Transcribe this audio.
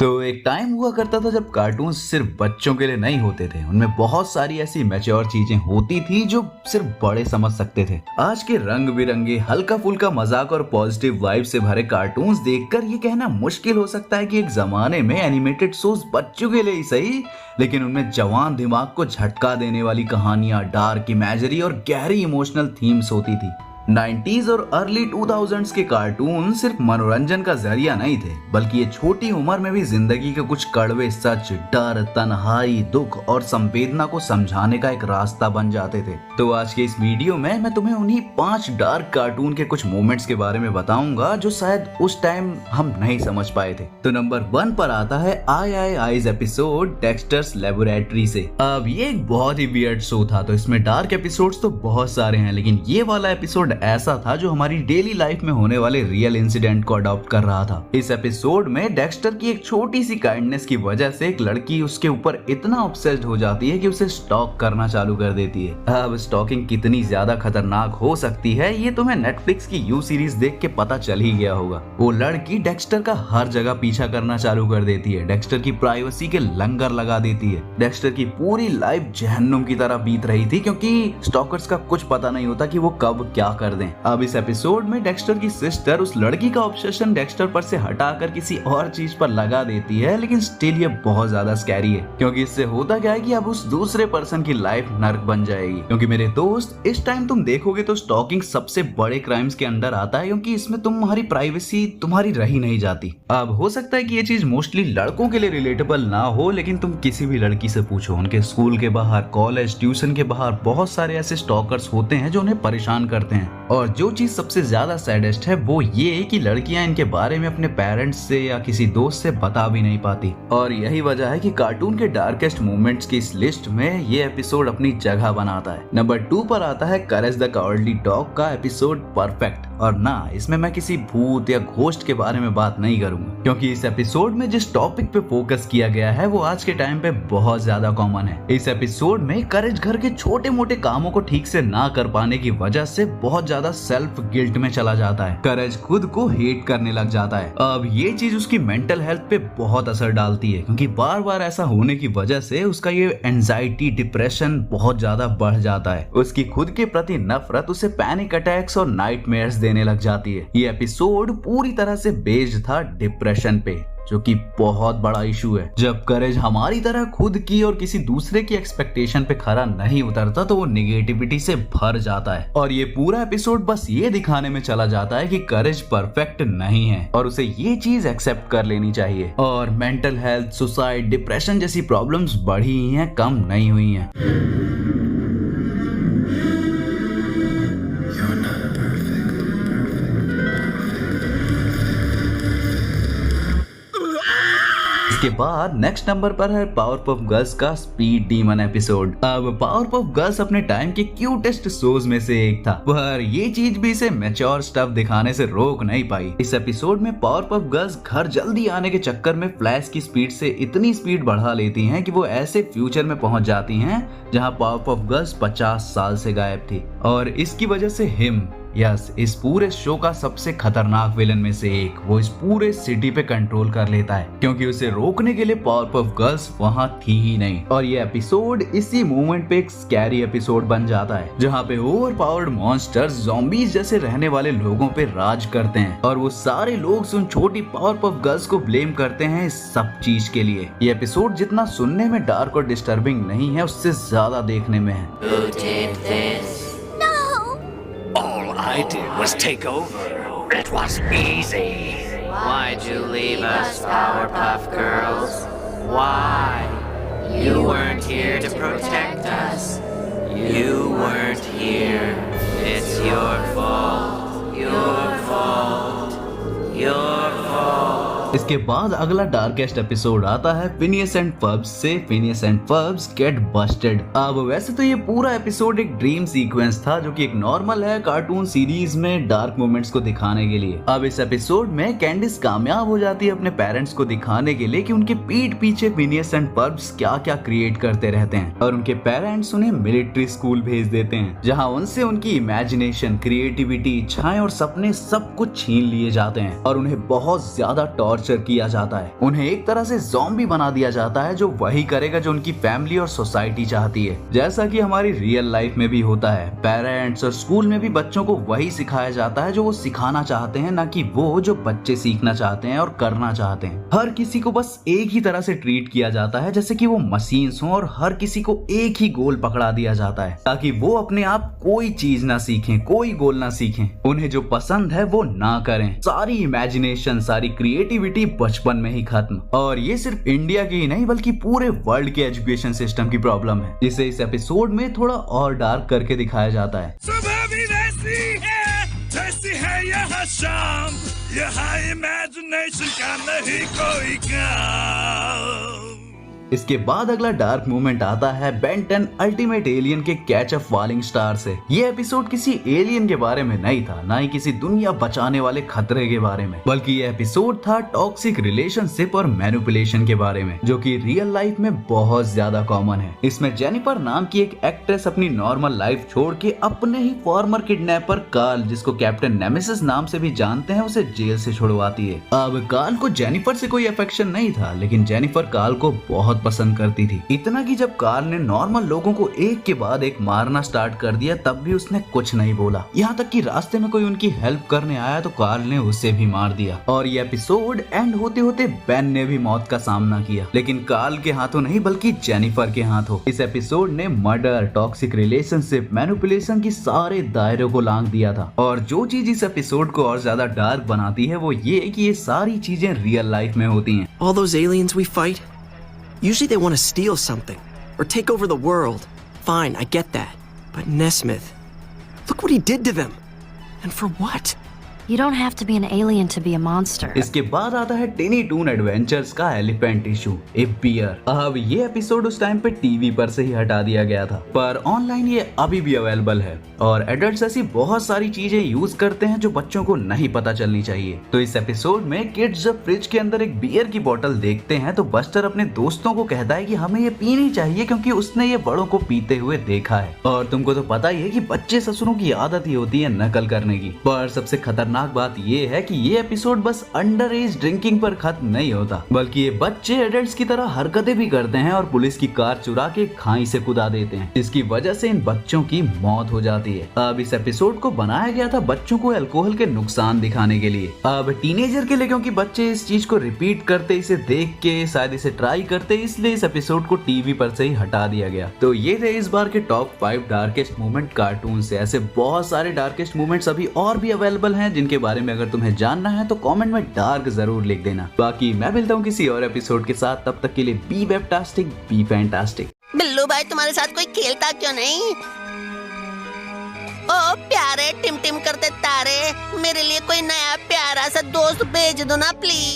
तो एक टाइम हुआ करता था जब कार्टून सिर्फ बच्चों के लिए नहीं होते थे, उनमें बहुत सारी ऐसी मैच्योर चीजें होती थी जो सिर्फ बड़े समझ सकते थे। आज के रंग बिरंगे हल्का फुल्का मजाक और पॉजिटिव वाइब से भरे कार्टून्स देखकर ये कहना मुश्किल हो सकता है कि एक जमाने में एनिमेटेड शोज बच्चों के लिए ही सही, लेकिन उनमें जवान दिमाग को झटका देने वाली कहानियां, डार्क इमेजरी और गहरी इमोशनल थीम्स होती थी। 90s और अर्ली 2000s के कार्टून सिर्फ मनोरंजन का जरिया नहीं थे, बल्कि ये छोटी उम्र में भी जिंदगी के कुछ कड़वे सच, डर, तन्हाई, दुख और संवेदना को समझाने का एक रास्ता बन जाते थे। तो आज के इस वीडियो में मैं तुम्हें उन्हीं 5 डार्क कार्टून के कुछ मोमेंट्स के बारे में बताऊंगा जो शायद उस टाइम हम नहीं समझ पाए थे। तो नंबर 1 पर आता है आई आईज एपिसोड डेक्स्टर्स लेबोरेटरी से। अब ये एक बहुत ही वियर्ड शो था, तो इसमें डार्क एपिसोड्स तो बहुत सारे हैं, लेकिन ये वाला एपिसोड ऐसा था जो हमारी डेली लाइफ में होने वाले रियल इंसिडेंट को अडॉप्ट कर रहा था। इस एपिसोड में डेक्स्टर की एक छोटी सी काइंडनेस की वजह से एक लड़की उसके ऊपर इतना ऑब्सेस्ड हो जाती है कि उसे स्टॉक करना चालू कर देती है। अब स्टॉकिंग कितनी ज्यादा खतरनाक हो सकती है ये तुम्हें नेटफ्लिक्स की यू सीरीज देख के पता चल ही गया होगा। वो लड़की डेक्स्टर का हर जगह पीछा करना चालू कर देती है, डेक्स्टर की प्राइवेसी के लंगर लगा देती है। डेक्स्टर की पूरी लाइफ जहन्नुम की तरह बीत रही थी, क्योंकि स्टॉकर्स का कुछ पता नहीं होता कि वो कब क्या कर दें। अब इस एपिसोड में डेक्स्टर की सिस्टर उस लड़की का ऑब्सेशन डेक्स्टर पर से हटाकर किसी और चीज पर लगा देती है, लेकिन स्टिल ये बहुत ज्यादा स्कैरी है, क्योंकि इससे होता क्या है कि अब उस दूसरे पर्सन की लाइफ नर्क बन जाएगी। क्योंकि मेरे दोस्त, इस टाइम तुम देखोगे तो स्टॉकिंग सबसे बड़े क्राइम्स के अंडर आता है, क्योंकि इसमें तुम्हारी प्राइवेसी तुम्हारी रही नहीं जाती। अब हो सकता है कि ये चीज मोस्टली लड़कों के लिए रिलेटेबल ना हो, लेकिन तुम किसी भी लड़की से पूछो, उनके स्कूल के बाहर, कॉलेज, ट्यूशन के बाहर बहुत सारे ऐसे स्टॉकर्स होते हैं जो उन्हें परेशान करते हैं। और जो चीज सबसे ज्यादा सैडेस्ट है वो ये कि लड़कियां इनके बारे में अपने पेरेंट्स से या किसी दोस्त से बता भी नहीं पाती। और यही वजह है कि कार्टून के डार्केस्ट मोमेंट्स की इस लिस्ट में ये एपिसोड अपनी जगह बनाता है। नंबर 2 पर आता है करेज द कावर्डली डॉग का एपिसोड परफेक्ट। और ना, इसमें मैं किसी भूत या घोस्ट के बारे में बात नहीं करूंगा, क्योंकि इस एपिसोड में जिस टॉपिक पे फोकस किया गया है वो आज के टाइम पे बहुत ज्यादा कॉमन है। इस एपिसोड में करेज घर के छोटे मोटे कामों को ठीक से ना कर पाने की वजह से बहुत ज्यादा सेल्फ गिल्ट में चला जाता है। करेज खुद को हेट करने लग जाता है। अब ये चीज उसकी मेंटल हेल्थ पे बहुत असर डालती है, क्योंकि बार बार ऐसा होने की वजह से उसका ये एंजाइटी, डिप्रेशन बहुत ज्यादा बढ़ जाता है। उसकी खुद के प्रति नफरत उसे पैनिक अटैक्स और नाइटमेयर्स देने लग जाती है। ये एपिसोड पूरी तरह से बेस्ड था डिप्रेशन पे, जो कि बहुत बड़ा इशू है। जब करेज हमारी तरह खुद की और किसी दूसरे की एक्सपेक्टेशन पे खरा नहीं उतरता तो वो निगेटिविटी से भर जाता है। और ये पूरा एपिसोड बस ये दिखाने में चला जाता है कि करेज परफेक्ट नहीं है और उसे ये चीज एक्सेप्ट कर लेनी चाहिए। और मेंटल हेल्थ, सुसाइड, डिप्रेशन जैसी प्रॉब्लम्स बढ़ी ही हैं, कम नहीं हुई हैं। इसके बाद नेक्स्ट नंबर पर है पावरपफ गर्ल्स का स्पीड डीमन एपिसोड। अब पावरपफ गर्ल्स अपने टाइम के क्यूटेस्ट शोज में से एक था, पर ये चीज भी इसे मैच्योर स्टफ दिखाने से रोक नहीं पाई। इस एपिसोड में पावरपफ गर्ल्स घर जल्दी आने के चक्कर में फ्लैश की स्पीड से इतनी स्पीड बढ़ा लेती हैं कि वो ऐसे फ्यूचर में पहुंच जाती हैं जहां पावरपफ गर्ल्स 50 साल से गायब थी। और इसकी वजह से इस पूरे शो का सबसे खतरनाक विलन में से एक वो इस पूरे सिटी पे कंट्रोल कर लेता है, क्योंकि उसे रोकने के लिए पावरपफ गर्ल्स वहां थी ही नहीं। और ये एपिसोड इसी मोमेंट पे एक स्कैरी एपिसोड बन जाता है, जहां पे ओवर पावर्ड मॉन्स्टर्स, ज़ॉम्बीज जैसे रहने वाले लोगों पे राज करते हैं और वो सारे लोग उन छोटी पावरपफ गर्ल्स को ब्लेम करते हैं इस सब चीज के लिए। ये एपिसोड जितना सुनने में डार्क और डिस्टर्बिंग नहीं है, उससे ज्यादा देखने में है। I did was take over. It was easy. Why'd you leave us, Powerpuff Girls? Why? You weren't here to protect us. You weren't here. It's your fault. Your fault. Your fault. इसके बाद अगला darkest episode आता है Phineas and फर्ब्स से Phineas and फर्ब्स gate Busted. अब वैसे तो ये पूरा एपिसोड एक ड्रीम सीक्वेंस था, जो कि एक नॉर्मल है कार्टून सीरीज में डार्क मोमेंट्स को दिखाने के लिए। अब इस एपिसोड में कैंडिस कामयाब हो जाती है अपने पेरेंट्स को दिखाने के लिए कि उनके पीठ पीछे फिनियस एंड फर्ब्स क्या क्या क्रिएट करते रहते हैं, और उनके पेरेंट्स उन्हें मिलिट्री स्कूल भेज देते हैं, जहाँ उनसे उनकी इमेजिनेशन, क्रिएटिविटी, इच्छाएं और सपने सब कुछ छीन लिए जाते हैं और उन्हें बहुत ज्यादा टॉर्चर टॉर्चर किया जाता है। उन्हें एक तरह से ज़ॉम्बी बना दिया जाता है, जो वही करेगा जो उनकी फैमिली और सोसाइटी चाहती है, जैसा कि हमारी रियल लाइफ में भी होता है। पेरेंट्स और स्कूल में भी बच्चों को वही सिखाया जाता है जो वो सिखाना चाहते हैं, ना कि वो जो बच्चे सीखना चाहते हैं और करना चाहते हैं। हर किसी को बस एक ही तरह से ट्रीट किया जाता है, जैसे कि वो मशीन्स हों, और हर किसी को एक ही गोल पकड़ा दिया जाता है ताकि वो अपने आप कोई चीज ना सीखें, कोई गोल ना सीखें, उन्हें जो पसंद है वो ना करें। सारी इमेजिनेशन, सारी क्रिएटिविटी बचपन में ही खत्म। और ये सिर्फ इंडिया की ही नहीं बल्कि पूरे वर्ल्ड के एजुकेशन सिस्टम की प्रॉब्लम है, जिसे इस एपिसोड में थोड़ा और डार्क करके दिखाया जाता है। सुबह भी वैसी है यहाँ शाम, यहाँ इमेजिनेशन का नहीं कोई काम। इसके बाद अगला डार्क मोमेंट आता है बेन 10 अल्टीमेट एलियन के कैच अ फॉलिंग स्टार से। ये एपिसोड किसी एलियन के बारे में नहीं था, ना ही किसी दुनिया बचाने वाले खतरे के बारे में, बल्कि ये एपिसोड था टॉक्सिक रिलेशनशिप और मैनिपुलेशन के बारे में, जो कि रियल लाइफ में बहुत ज्यादा कॉमन है। इसमें जेनिफर नाम की एक एक्ट्रेस अपनी नॉर्मल लाइफ छोड़ के अपने ही फॉर्मर किडनैपर कार्ल, जिसको कैप्टन नेमेसिस नाम से भी जानते हैं, उसे जेल से छुड़वाती है। अब कार्ल को जेनिफर से कोई अफेक्शन नहीं था, लेकिन जेनिफर कार्ल को बहुत पसंद करती थी। इतना कि जब कार्ल ने नॉर्मल लोगों को एक के बाद एक मारना स्टार्ट कर दिया, तब भी उसने कुछ नहीं बोला। यहाँ तक कि रास्ते में कोई उनकी हेल्प करने आया तो कार्ल ने उसे भी मार दिया। और ये एपिसोड एंड होते होते बेन ने भी मौत का सामना किया, लेकिन कार्ल के हाथों नहीं बल्कि जेनिफर के हाथों। इस एपिसोड ने मर्डर, टॉक्सिक रिलेशनशिप, मैनिपुलेशन की सारे दायरों को लांघ दिया था। और जो चीज इस एपिसोड को और ज्यादा डार्क बनाती है वो ये कि ये सारी चीजें रियल लाइफ में होती हैं। All those aliens we fight, usually they want to steal something or take over the world. Fine, I get that. But Nesmith, look what he did to them. And for what? You don't have to be an alien to be a monster. इसके बाद आता है Teni twin adventures का elephant issue, ए beer. अब ये episode उस time पे TV पर से ही हटा दिया गया था, पर ऑनलाइन ये अभी भी अवेलेबल है। और एडल्ट्स ऐसी बहुत सारी चीजें यूज करते हैं जो बच्चों को नहीं पता चलनी चाहिए। तो इस एपिसोड में किड्स जब फ्रिज के अंदर एक बियर की बोतल देखते हैं तो बस्टर अपने दोस्तों को कहता है कि हमें ये पीनी चाहिए क्योंकि उसने ये बड़ों को पीते हुए देखा है। और तुमको तो पता ही है कि बच्चे ससुरों की आदत ही होती है नकल करने की। पर सबसे खतरनाक बात ये है कि ये एपिसोड बस अंडर एज ड्रिंकिंग पर खत्म नहीं होता, बल्कि ये बच्चे एडल्ट्स की तरह हरकतें भी करते हैं और पुलिस की कार चुरा के खाई से कूदा देते हैं। इसकी वजह से इन बच्चों की मौत हो जाती है। अब इस एपिसोड को बनाया गया था बच्चों को अल्कोहल के नुकसान दिखाने के लिए। अब टीनेजर के लिए, क्योंकि बच्चे इस चीज को रिपीट करते, इसे देख के शायद इसे ट्राई करते, इसलिए इस एपिसोड को टीवी पर से ही हटा दिया गया। तो ये थे इस बार के टॉप 5 डार्केस्ट मोमेंट कार्टून से। ऐसे बहुत सारे डार्केस्ट मोमेंट्स अभी और भी अवेलेबल हैं, जिनके बारे में अगर तुम्हें जानना है तो कमेंट में डार्क जरूर लिख देना। बाकी मैं मिलता हूँ किसी और एपिसोड के साथ, तब तक के लिए B Webtastic, be fantastic. Billu भाई तुम्हारे साथ कोई खेलता क्यों नहीं? ओ प्यारे टिम टिम करते तारे, मेरे लिए कोई नया प्यारा सा दोस्त भेज दो ना प्लीज।